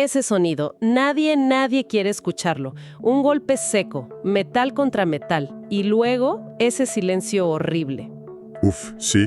Ese sonido, nadie quiere escucharlo. Un golpe seco, metal contra metal, y luego ese silencio horrible. Uf, sí.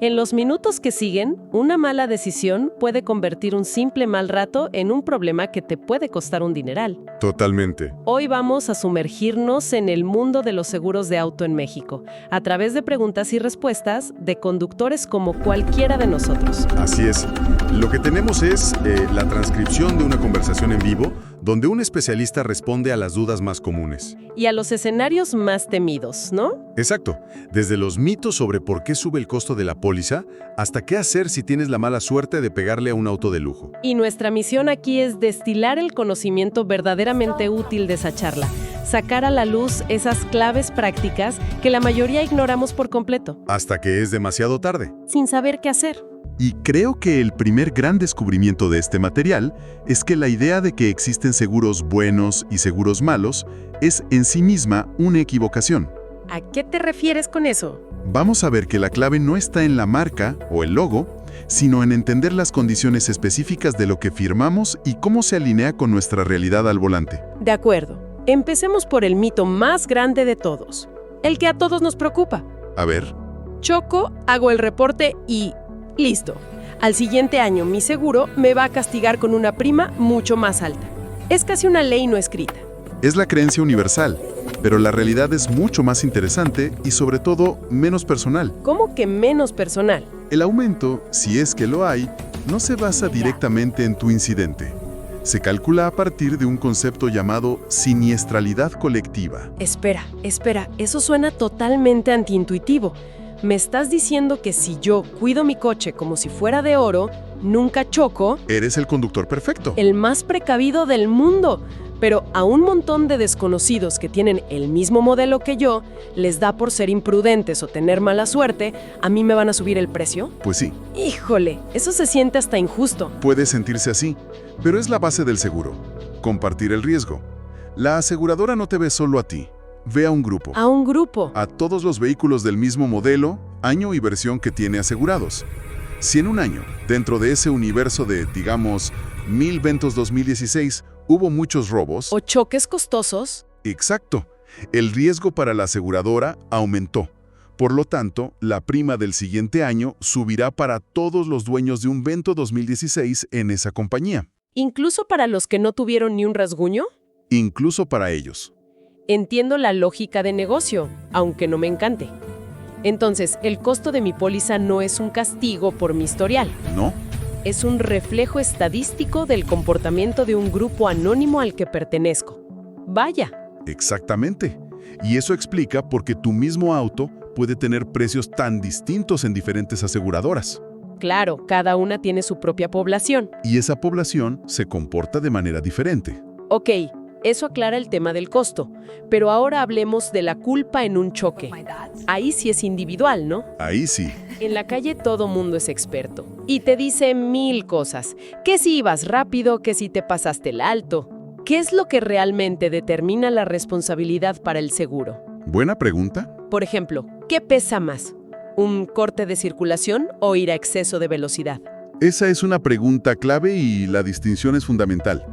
En los minutos que siguen, una mala decisión puede convertir un simple mal rato en un problema que te puede costar un dineral. Totalmente. Hoy vamos a sumergirnos en el mundo de los seguros de auto en México, a través de preguntas y respuestas de conductores como cualquiera de nosotros. Así es. Lo que tenemos es la transcripción de una conversación en vivo donde un especialista responde a las dudas más comunes. Y a los escenarios más temidos, ¿no? Exacto. Desde los mitos sobre por qué sube el costo de la póliza hasta qué hacer si tienes la mala suerte de pegarle a un auto de lujo. Y nuestra misión aquí es destilar el conocimiento verdaderamente útil de esa charla, sacar a la luz esas claves prácticas que la mayoría ignoramos por completo, Hasta que es demasiado tarde. sin saber qué hacer. Y creo que el primer gran descubrimiento de este material es que la idea de que existen seguros buenos y seguros malos es en sí misma una equivocación. ¿A qué te refieres con eso? Vamos a ver que la clave no está en la marca o el logo, sino en entender las condiciones específicas de lo que firmamos y cómo se alinea con nuestra realidad al volante. De acuerdo. Empecemos por el mito más grande de todos, el que a todos nos preocupa. A ver, Choco, hago el reporte y listo. Al siguiente año mi seguro me va a castigar con una prima mucho más alta. Es casi una ley no escrita. es la creencia universal, pero la realidad es mucho más interesante y sobre todo menos personal. ¿Cómo que menos personal? El aumento, si es que lo hay, no se basa directamente en tu incidente. Se calcula a partir de un concepto llamado siniestralidad colectiva. Espera, eso suena totalmente antiintuitivo. Me estás diciendo que si yo cuido mi coche como si fuera de oro, nunca choco, Eres el conductor perfecto. el más precavido del mundo. Pero a un montón de desconocidos que tienen el mismo modelo que yo, les da por ser imprudentes o tener mala suerte, ¿a mí me van a subir el precio? Pues sí, Híjole, eso se siente hasta injusto. puede sentirse así, pero es la base del seguro. Compartir el riesgo. La aseguradora no te ve solo a ti, ve a un grupo. A un grupo. A todos los vehículos del mismo modelo, año y versión que tiene asegurados. Si en un año, dentro de ese universo de, digamos, 1000 Ventos 2016, hubo muchos robos, O choques costosos. exacto, el riesgo para la aseguradora aumentó. Por lo tanto, la prima del siguiente año subirá para todos los dueños de un Vento 2016 en esa compañía, Incluso para los que no tuvieron ni un rasguño. incluso para ellos. Entiendo la lógica de negocio, aunque no me encante. Entonces, el costo de mi póliza no es un castigo por mi historial. ¿No? Es un reflejo estadístico del comportamiento de un grupo anónimo al que pertenezco. Vaya, Exactamente. Y eso explica por qué tu mismo auto puede tener precios tan distintos en diferentes aseguradoras. claro, cada una tiene su propia población. Y esa población se comporta de manera diferente. Ok, eso aclara el tema del costo, pero ahora hablemos de la culpa en un choque. Ahí sí es individual, ¿no? Ahí sí. En la calle todo mundo es experto y te dice 1000 cosas, que si ibas rápido, que si te pasaste el alto. ¿Qué es lo que realmente determina la responsabilidad para el seguro? Buena pregunta. Por ejemplo, ¿qué pesa más? ¿Un corte de circulación o ir a exceso de velocidad? Esa es una pregunta clave y la distinción es fundamental.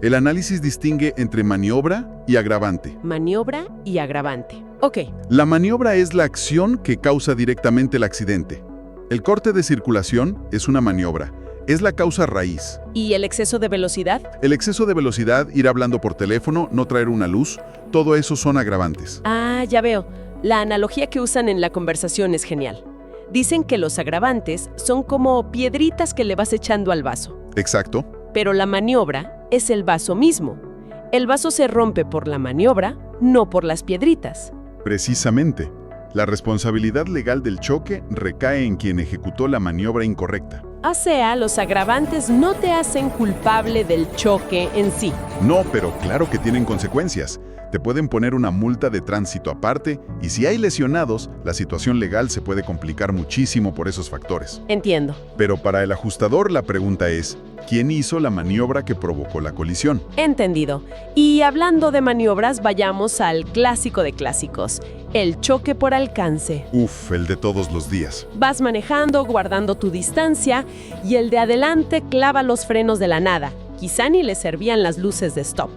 El análisis distingue entre maniobra y agravante. Maniobra y agravante. Ok, La maniobra es la acción que causa directamente el accidente. El corte de circulación es una maniobra. Es la causa raíz. ¿y el exceso de velocidad? El exceso de velocidad, ir hablando por teléfono, no traer una luz, todo eso son agravantes. Ah, ya veo. La analogía que usan en la conversación es genial. Dicen que los agravantes son como piedritas que le vas echando al vaso. Exacto. Pero la maniobra es el vaso mismo. El vaso se rompe por la maniobra, no por las piedritas. Precisamente. La responsabilidad legal del choque recae en quien ejecutó la maniobra incorrecta. O sea, los agravantes no te hacen culpable del choque en sí. No, pero claro que tienen consecuencias. Te pueden poner una multa de tránsito aparte y si hay lesionados, la situación legal se puede complicar muchísimo por esos factores. Entiendo. Pero para el ajustador la pregunta es, ¿quién hizo la maniobra que provocó la colisión? Entendido. Y hablando de maniobras, vayamos al clásico de clásicos, el choque por alcance. Uf, el de todos los días. Vas manejando, guardando tu distancia, y el de adelante clava los frenos de la nada. quizá ni le servían las luces de stop.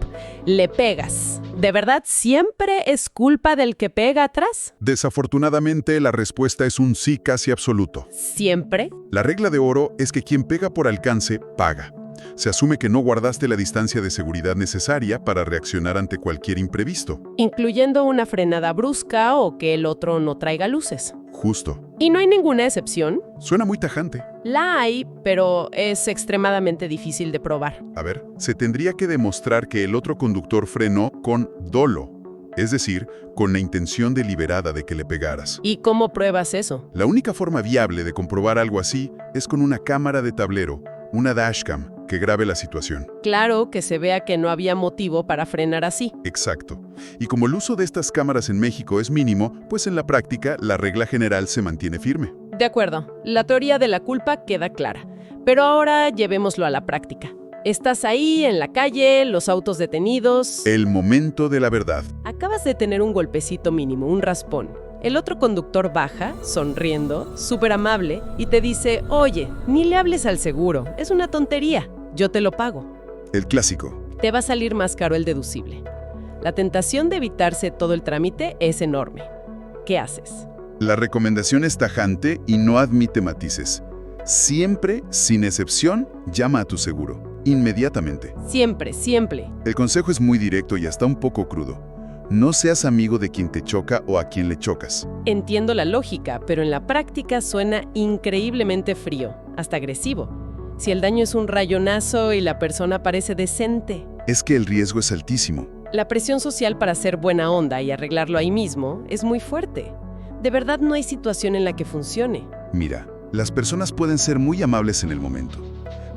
Le pegas. ¿De verdad siempre es culpa del que pega atrás? Desafortunadamente, la respuesta es un sí casi absoluto. ¿Siempre? La regla de oro es que quien pega por alcance, paga. Se asume que no guardaste la distancia de seguridad necesaria para reaccionar ante cualquier imprevisto. Incluyendo una frenada brusca o que el otro no traiga luces. Justo. ¿Y no hay ninguna excepción? Suena muy tajante. La hay, pero es extremadamente difícil de probar. A ver, se tendría que demostrar que el otro conductor frenó con dolo, es decir, con la intención deliberada de que le pegaras. ¿Y cómo pruebas eso? La única forma viable de comprobar algo así es con una cámara de tablero, una dashcam, que grabe la situación. Claro, que se vea que no había motivo para frenar así. Exacto. Y como el uso de estas cámaras en México es mínimo, pues en la práctica la regla general se mantiene firme. De acuerdo, la teoría de la culpa queda clara. Pero ahora llevémoslo a la práctica. Estás ahí, en la calle, los autos detenidos. El momento de la verdad. Acabas de tener un golpecito mínimo, un raspón. El otro conductor baja, sonriendo, súper amable, y te dice, oye, ni le hables al seguro, es una tontería, yo te lo pago. El clásico. Te va a salir más caro el deducible. La tentación de evitarse todo el trámite es enorme. ¿Qué haces? La recomendación es tajante y no admite matices. Siempre, sin excepción, llama a tu seguro. Inmediatamente. Siempre, siempre. El consejo es muy directo y hasta un poco crudo. No seas amigo de quien te choca o a quien le chocas. Entiendo la lógica, pero en la práctica suena increíblemente frío, hasta agresivo. Si el daño es un rayonazo y la persona parece decente. Es que el riesgo es altísimo. La presión social para hacer buena onda y arreglarlo ahí mismo es muy fuerte. De verdad no hay situación en la que funcione. Mira, las personas pueden ser muy amables en el momento,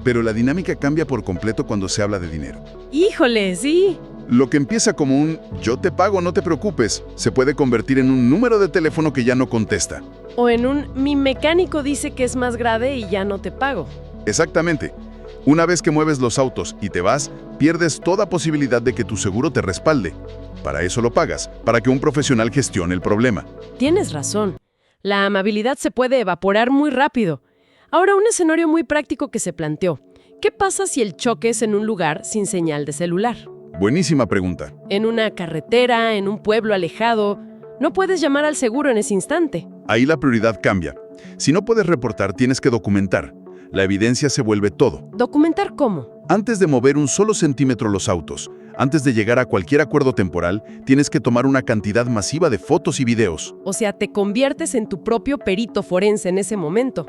pero la dinámica cambia por completo cuando se habla de dinero. ¡Híjole, sí! Lo que empieza como un «yo te pago, no te preocupes», se puede convertir en un número de teléfono que ya no contesta. O en un «mi mecánico dice que es más grave y ya no te pago». Exactamente. Una vez que mueves los autos y te vas, pierdes toda posibilidad de que tu seguro te respalde. Para eso lo pagas, para que un profesional gestione el problema. Tienes razón. La amabilidad se puede evaporar muy rápido. Ahora, un escenario muy práctico que se planteó. ¿Qué pasa si el choque es en un lugar sin señal de celular? Buenísima pregunta. En una carretera, en un pueblo alejado. No puedes llamar al seguro en ese instante. Ahí la prioridad cambia. Si no puedes reportar, tienes que documentar. La evidencia se vuelve todo. ¿Documentar cómo? Antes de mover un solo centímetro los autos, antes de llegar a cualquier acuerdo temporal, tienes que tomar una cantidad masiva de fotos y videos. O sea, te conviertes en tu propio perito forense en ese momento.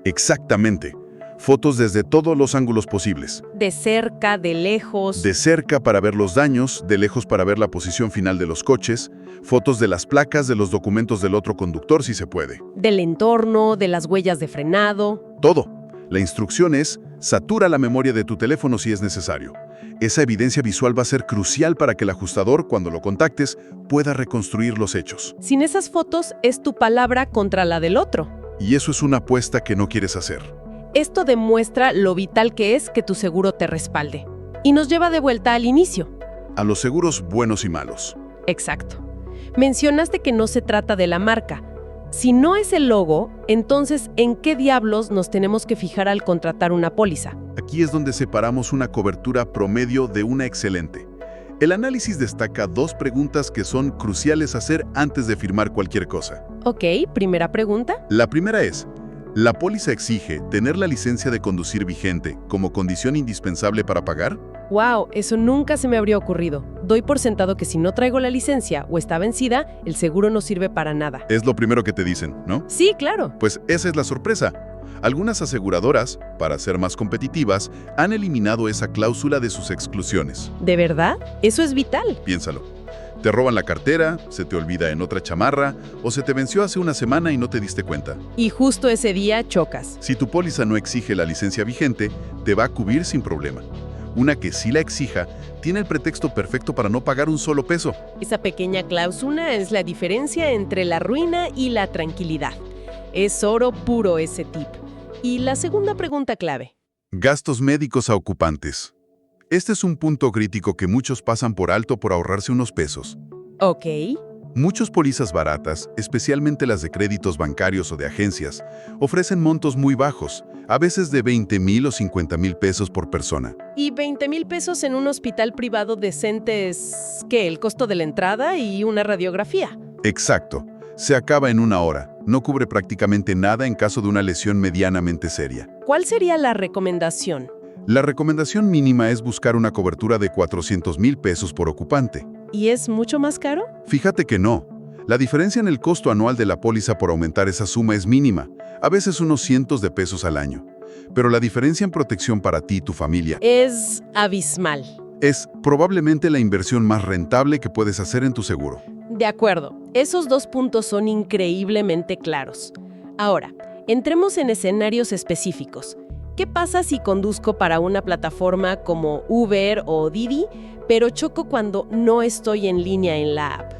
Exactamente. Fotos desde todos los ángulos posibles. De cerca, de lejos. De cerca para ver los daños, de lejos para ver la posición final de los coches, fotos de las placas, de los documentos del otro conductor si se puede. Del entorno, de las huellas de frenado. Todo. La instrucción es, satura la memoria de tu teléfono si es necesario. Esa evidencia visual va a ser crucial para que el ajustador, cuando lo contactes, pueda reconstruir los hechos. Sin esas fotos, es tu palabra contra la del otro. Y eso es una apuesta que no quieres hacer. Esto demuestra lo vital que es que tu seguro te respalde. Y nos lleva de vuelta al inicio. A los seguros buenos y malos. Exacto. Mencionaste que no se trata de la marca. Si no es el logo, entonces, ¿en qué diablos nos tenemos que fijar al contratar una póliza? Aquí es donde separamos una cobertura promedio de una excelente. El análisis destaca dos preguntas que son cruciales hacer antes de firmar cualquier cosa. Ok, primera pregunta. La primera es, ¿la póliza exige tener la licencia de conducir vigente como condición indispensable para pagar? Wow, eso nunca se me habría ocurrido. Doy por sentado que si no traigo la licencia o está vencida, el seguro no sirve para nada. Es lo primero que te dicen, ¿no? Sí, claro. Pues esa es la sorpresa. Algunas aseguradoras, para ser más competitivas, han eliminado esa cláusula de sus exclusiones. ¿De verdad? Eso es vital. Piénsalo. Te roban la cartera, se te olvida en otra chamarra, o se te venció hace una semana y no te diste cuenta. Y justo ese día chocas. Si tu póliza no exige la licencia vigente, te va a cubrir sin problema. Una que sí la exija, tiene el pretexto perfecto para no pagar un solo peso. Esa pequeña cláusula es la diferencia entre la ruina y la tranquilidad. Es oro puro ese tip. Y la segunda pregunta clave. Gastos médicos a ocupantes. Este es un punto crítico que muchos pasan por alto por ahorrarse unos pesos. Ok. Muchas pólizas baratas, especialmente las de créditos bancarios o de agencias, ofrecen montos muy bajos, a veces de 20,000 o 50,000 pesos por persona. Y 20,000 pesos en un hospital privado decente es, ¿qué? El costo de la entrada y una radiografía. Exacto. Se acaba en una hora. No cubre prácticamente nada en caso de una lesión medianamente seria. ¿Cuál sería la recomendación? La recomendación mínima es buscar una cobertura de 400,000 pesos por ocupante. ¿Y es mucho más caro? Fíjate que no. La diferencia en el costo anual de la póliza por aumentar esa suma es mínima, a veces unos cientos de pesos al año. Pero la diferencia en protección para ti y tu familia Es abismal. es probablemente la inversión más rentable que puedes hacer en tu seguro. De acuerdo, esos 2 puntos son increíblemente claros. Ahora, entremos en escenarios específicos. ¿Qué pasa si conduzco para una plataforma como Uber o Didi, pero choco cuando no estoy en línea en la app?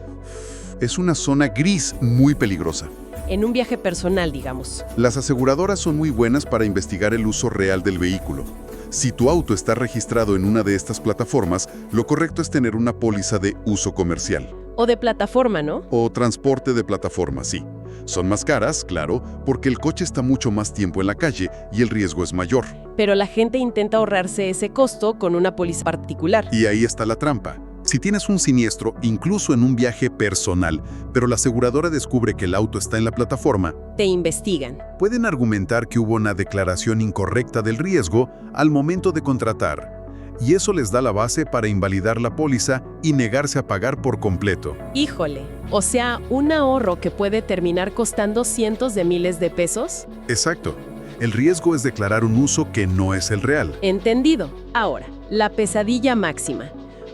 Es una zona gris muy peligrosa. En un viaje personal, digamos. Las aseguradoras son muy buenas para investigar el uso real del vehículo. Si tu auto está registrado en una de estas plataformas, lo correcto es tener una póliza de uso comercial. O de plataforma, ¿no? O transporte de plataforma, sí. Son más caras, claro, porque el coche está mucho más tiempo en la calle y el riesgo es mayor. Pero la gente intenta ahorrarse ese costo con una póliza particular. Y ahí está la trampa. Si tienes un siniestro, incluso en un viaje personal, pero la aseguradora descubre que el auto está en la plataforma, Te investigan. pueden argumentar que hubo una declaración incorrecta del riesgo al momento de contratar. Y eso les da la base para invalidar la póliza y negarse a pagar por completo. Híjole, o sea, un ahorro que puede terminar costando cientos de miles de pesos. Exacto. El riesgo es declarar un uso que no es el real. Entendido. Ahora, la pesadilla máxima.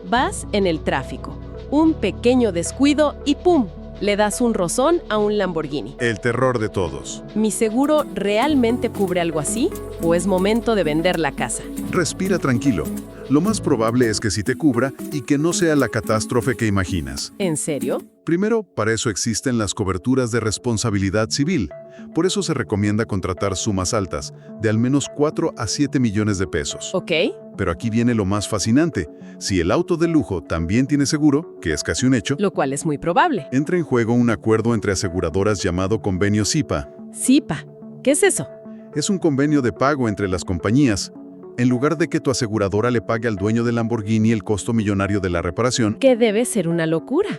Vas en el tráfico, un pequeño descuido y ¡pum! Le das un rozón a un Lamborghini. El terror de todos. ¿Mi seguro realmente cubre algo así? ¿O es momento de vender la casa? Respira tranquilo. Lo más probable es que sí te cubra y que no sea la catástrofe que imaginas. ¿En serio? Primero, para eso existen las coberturas de responsabilidad civil. Por eso se recomienda contratar sumas altas, de al menos 4 a 7 millones de pesos. ¿Ok? Pero aquí viene lo más fascinante. Si el auto de lujo también tiene seguro, que es casi un hecho, Lo cual es muy probable. entra en juego un acuerdo entre aseguradoras llamado Convenio SIPA. SIPA. ¿Qué es eso? Es un convenio de pago entre las compañías. En lugar de que tu aseguradora le pague al dueño del Lamborghini el costo millonario de la reparación, Que debe ser una locura.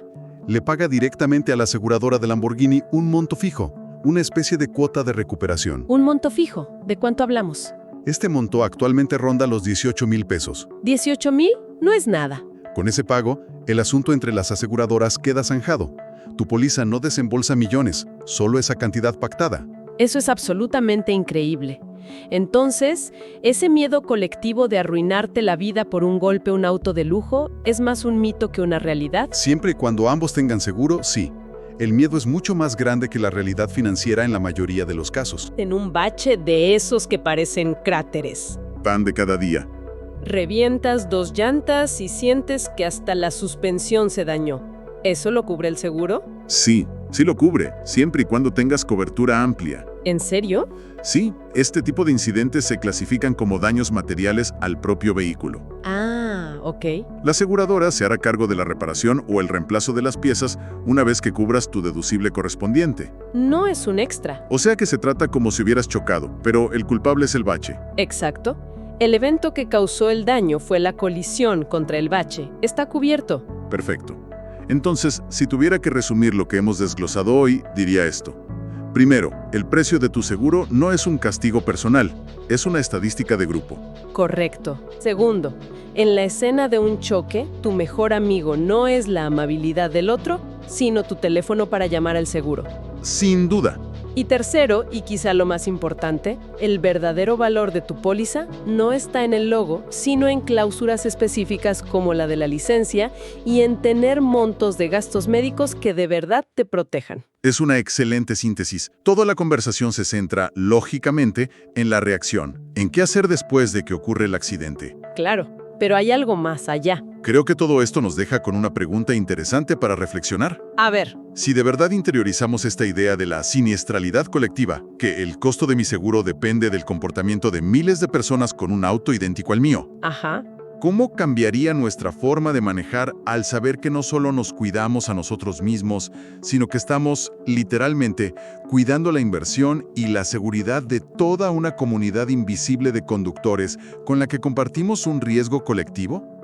le paga directamente a la aseguradora de Lamborghini un monto fijo, una especie de cuota de recuperación. Un monto fijo. ¿De cuánto hablamos? Este monto actualmente ronda los 18,000 pesos. ¿18,000? No es nada. Con ese pago, el asunto entre las aseguradoras queda zanjado. Tu póliza no desembolsa millones, solo esa cantidad pactada. Eso es absolutamente increíble. Entonces, ese miedo colectivo de arruinarte la vida por un golpe a un auto de lujo es más un mito que una realidad. Siempre y cuando ambos tengan seguro, sí. El miedo es mucho más grande que la realidad financiera en la mayoría de los casos. En un bache de esos que parecen cráteres. Pan de cada día. Revientas 2 llantas y sientes que hasta la suspensión se dañó. ¿Eso lo cubre el seguro? Sí, sí lo cubre, siempre y cuando tengas cobertura amplia. ¿En serio? Sí, este tipo de incidentes se clasifican como daños materiales al propio vehículo. Ah, ok. La aseguradora se hará cargo de la reparación o el reemplazo de las piezas una vez que cubras tu deducible correspondiente. No es un extra. O sea que se trata como si hubieras chocado, pero el culpable es el bache. Exacto. El evento que causó el daño fue la colisión contra el bache. Está cubierto. Perfecto. Entonces, si tuviera que resumir lo que hemos desglosado hoy, diría esto. Primero, el precio de tu seguro no es un castigo personal, es una estadística de grupo. Correcto. Segundo, en la escena de un choque, tu mejor amigo no es la amabilidad del otro, sino tu teléfono para llamar al seguro. Sin duda. Y tercero, y quizá lo más importante, el verdadero valor de tu póliza no está en el logo, sino en cláusulas específicas como la de la licencia y en tener montos de gastos médicos que de verdad te protejan. Es una excelente síntesis. Toda la conversación se centra, lógicamente, en la reacción, en qué hacer después de que ocurre el accidente. Claro, pero hay algo más allá. Creo que todo esto nos deja con una pregunta interesante para reflexionar. A ver, Si de verdad interiorizamos esta idea de la siniestralidad colectiva, que el costo de mi seguro depende del comportamiento de miles de personas con un auto idéntico al mío, ajá, ¿Cómo cambiaría nuestra forma de manejar al saber que no solo nos cuidamos a nosotros mismos, sino que estamos, literalmente, cuidando la inversión y la seguridad de toda una comunidad invisible de conductores con la que compartimos un riesgo colectivo?